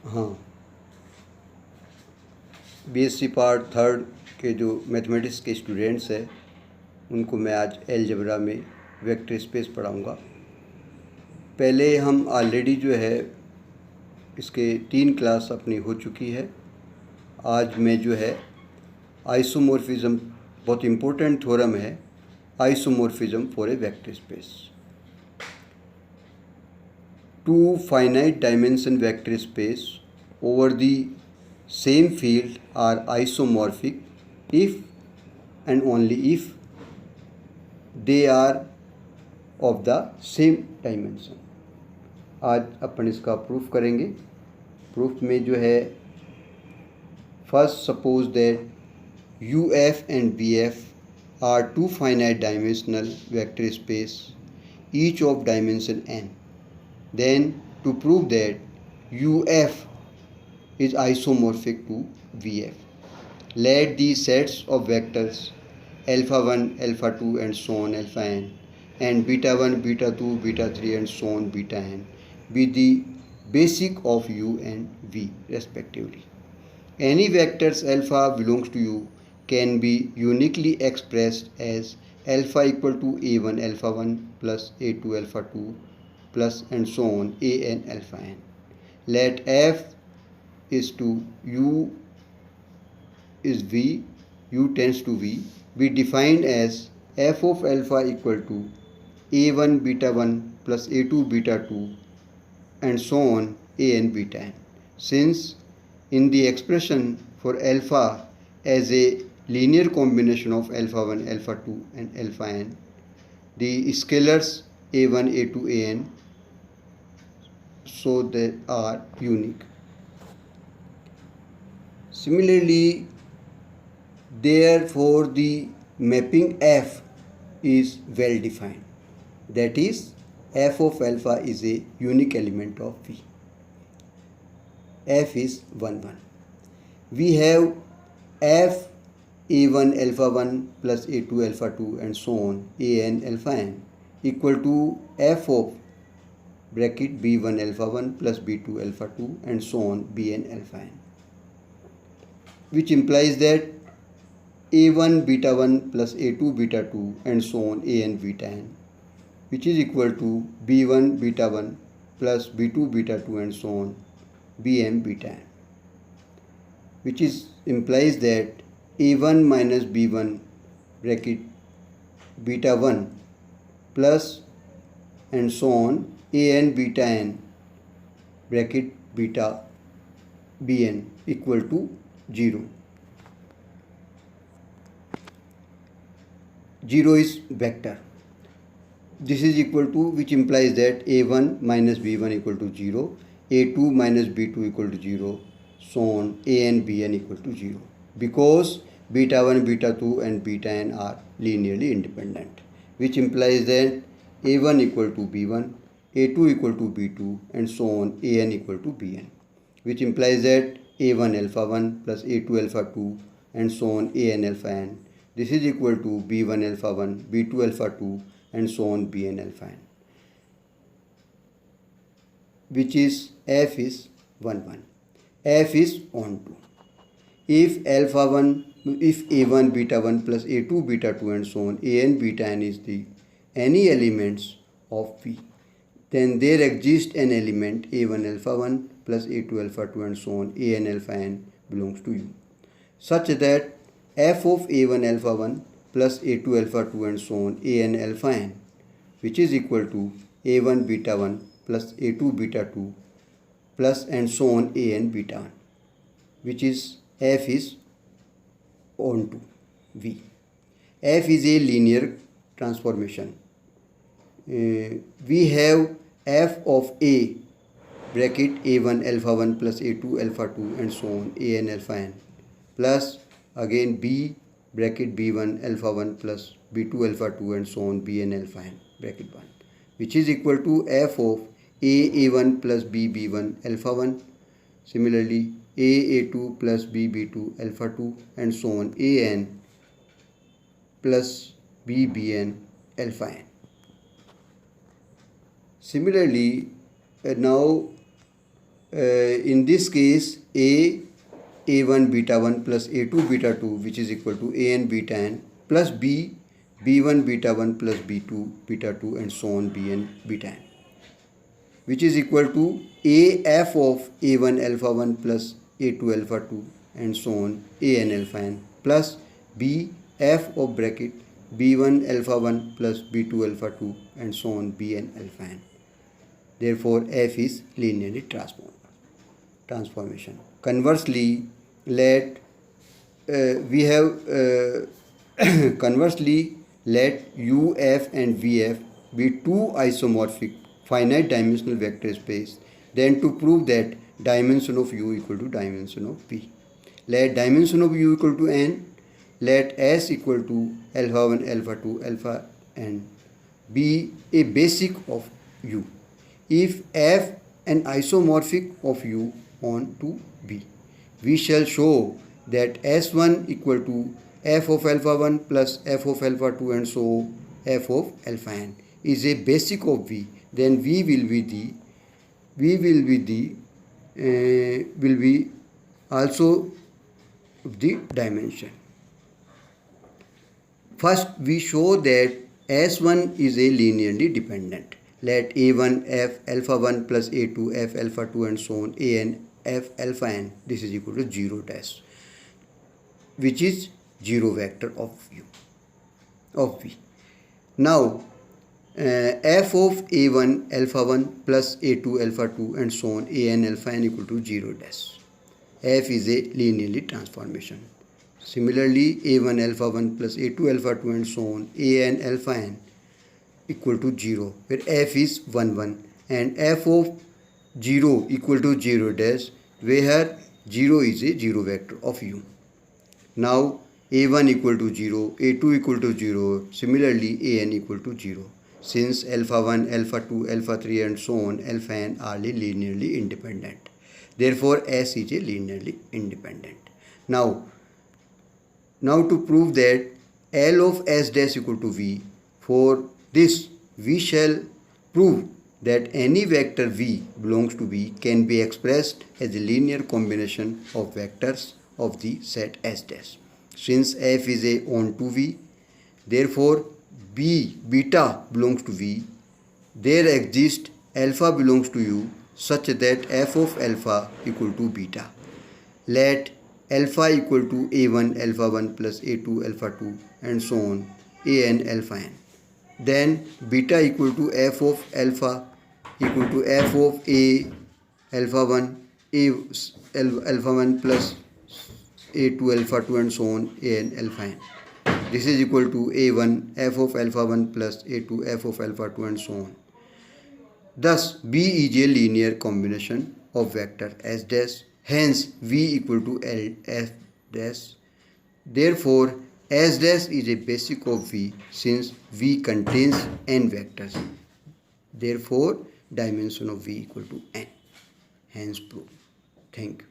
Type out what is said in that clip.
हाँ, BSc part third के जो मैथमेटिक्स के स्टूडेंट्स हैं उनको मैं आज अलजेब्रा में वेक्टर स्पेस पढ़ाऊँगा। पहले हम ऑलरेडी जो है इसके 3 क्लास अपनी हो चुकी है। आज मैं जो है आइसोमॉर्फिज्म, बहुत इम्पोर्टेंट थ्योरम है, isomorphism for a vector space. Two finite dimension vector space over the same field are isomorphic if and only if they are of the same dimension। आज अपन इसका प्रूफ करेंगे। प्रूफ में जो है first suppose that UF and BF are two finite dimensional vector space each of dimension n। Then to prove that UF is isomorphic to VF, let the sets of vectors alpha 1, alpha 2 and so on alpha n and beta 1, beta 2, beta 3 and so on beta n be the basic of U and V respectively. Any vectors alpha belongs to U can be uniquely expressed as alpha equal to A1 alpha 1 plus A2 alpha 2 plus and so on a n alpha n. Let f is to u is v, u tends to v, be defined as f of alpha equal to a1 beta 1 plus a2 beta 2 and so on a n beta n. Since in the expression for alpha as a linear combination of alpha 1 alpha 2 and alpha n, the scalars a1 a2 an so they are unique. Similarly, therefore the mapping f is well defined, that is f of alpha is a unique element of V. F is 1 1. We have f a1 alpha 1 plus a2 alpha 2 and so on a n alpha n equal to f of bracket b1 alpha 1 plus b2 alpha 2 and so on bn alpha n, which implies that a1 beta 1 plus a2 beta 2 and so on an beta n, which is equal to b1 beta 1 plus b2 beta 2 and so on bm beta n, which is implies that a1 minus b1 bracket beta 1 plus and so on an beta n bracket beta bn equal to 0. 0 is vector. This is equal to, which implies that a1 minus b1 equal to 0, a2 minus b2 equal to 0, so on an bn equal to 0, because beta 1 beta 2 and beta n are linearly independent, which implies that a1 equal to b1, a2 equal to b2 and so on an equal to bn, which implies that a1 alpha 1 plus a2 alpha 2 and so on an alpha n, this is equal to b1 alpha 1, b2 alpha 2 and so on bn alpha n, which is f is 1 1. F is onto. If alpha 1, if a1 beta 1 plus a2 beta 2 and so on an beta n is the any elements of V, then there exists an element a1 alpha 1 plus a2 alpha 2 and so on an alpha n belongs to U, such that f of a1 alpha 1 plus a2 alpha 2 and so on an alpha n, which is equal to a1 beta 1 plus a2 beta 2 plus and so on an beta 1, which is f is onto V. F is a linear transformation. We have f of a bracket a1 alpha 1 plus a2 alpha 2 and so on an alpha n plus again b bracket b1 alpha 1 plus b2 alpha 2 and so on bn alpha n bracket 1, which is equal to f of a1 plus b1 alpha 1, similarly a2 plus b2 alpha 2 and so on an plus bbn alpha n. Similarly, now in this case a1 beta 1 plus a2 beta 2, which is equal to an beta n, plus b1 beta 1 plus b2 beta 2, and so on bn beta n, which is equal to af of a1 alpha 1 plus a2 alpha 2, and so on an alpha n, plus bf of bracket b1 alpha 1 plus b2 alpha 2, and so on bn alpha n. Therefore f is linearly transformation. Conversely, let conversely let uf and vf be two isomorphic finite dimensional vector space. Then to prove that dimension of u equal to dimension of v, let dimension of u equal to n, let s equal to alpha 1 alpha 2 alpha n be a basic of u. If f an isomorphic of u on to v, we shall show that s1 equal to f of alpha 1 plus f of alpha 2, and so f of alpha n is a basic of v. Then v will be also the dimension. First, we show that s1 is a linearly dependent. Let a1 f alpha 1 plus a2 f alpha 2, and so on an f alpha n, this is equal to 0 dash, which is 0 vector of v. Now f of a1 alpha 1 plus a2 alpha 2, and so on an alpha n equal to 0 dash. F is a linearly transformation. Similarly, a1 alpha 1 plus a2 alpha 2, and so on an alpha n equal to 0, where f is 1 1, and f of 0 equal to 0 dash, where 0 is a 0 vector of u. Now a1 equal to 0, a2 equal to 0, similarly an equal to 0. Since alpha 1, alpha 2, alpha 3, and so on alpha n are linearly independent, therefore s is a linearly independent. Now to prove that L of s dash equal to v, for this we shall prove that any vector v belongs to v can be expressed as a linear combination of vectors of the set s dash. Since f is a onto v, therefore beta belongs to v. There exists alpha belongs to u such that f of alpha equal to beta. Let alpha equal to a1 alpha 1 plus a2 alpha 2, and so on an alpha n. Then beta equal to f of alpha equal to f of a alpha 1 alpha 1 plus a2 alpha 2, and so on an alpha n. This is equal to a1 f of alpha 1 plus a2 f of alpha 2, and so on. Thus b is a linear combination of vector s dash. Hence v equal to L f dash. Therefore s dash is a basic of v, since v contains n vectors. Therefore dimension of v equal to n. Hence proved. Thank you.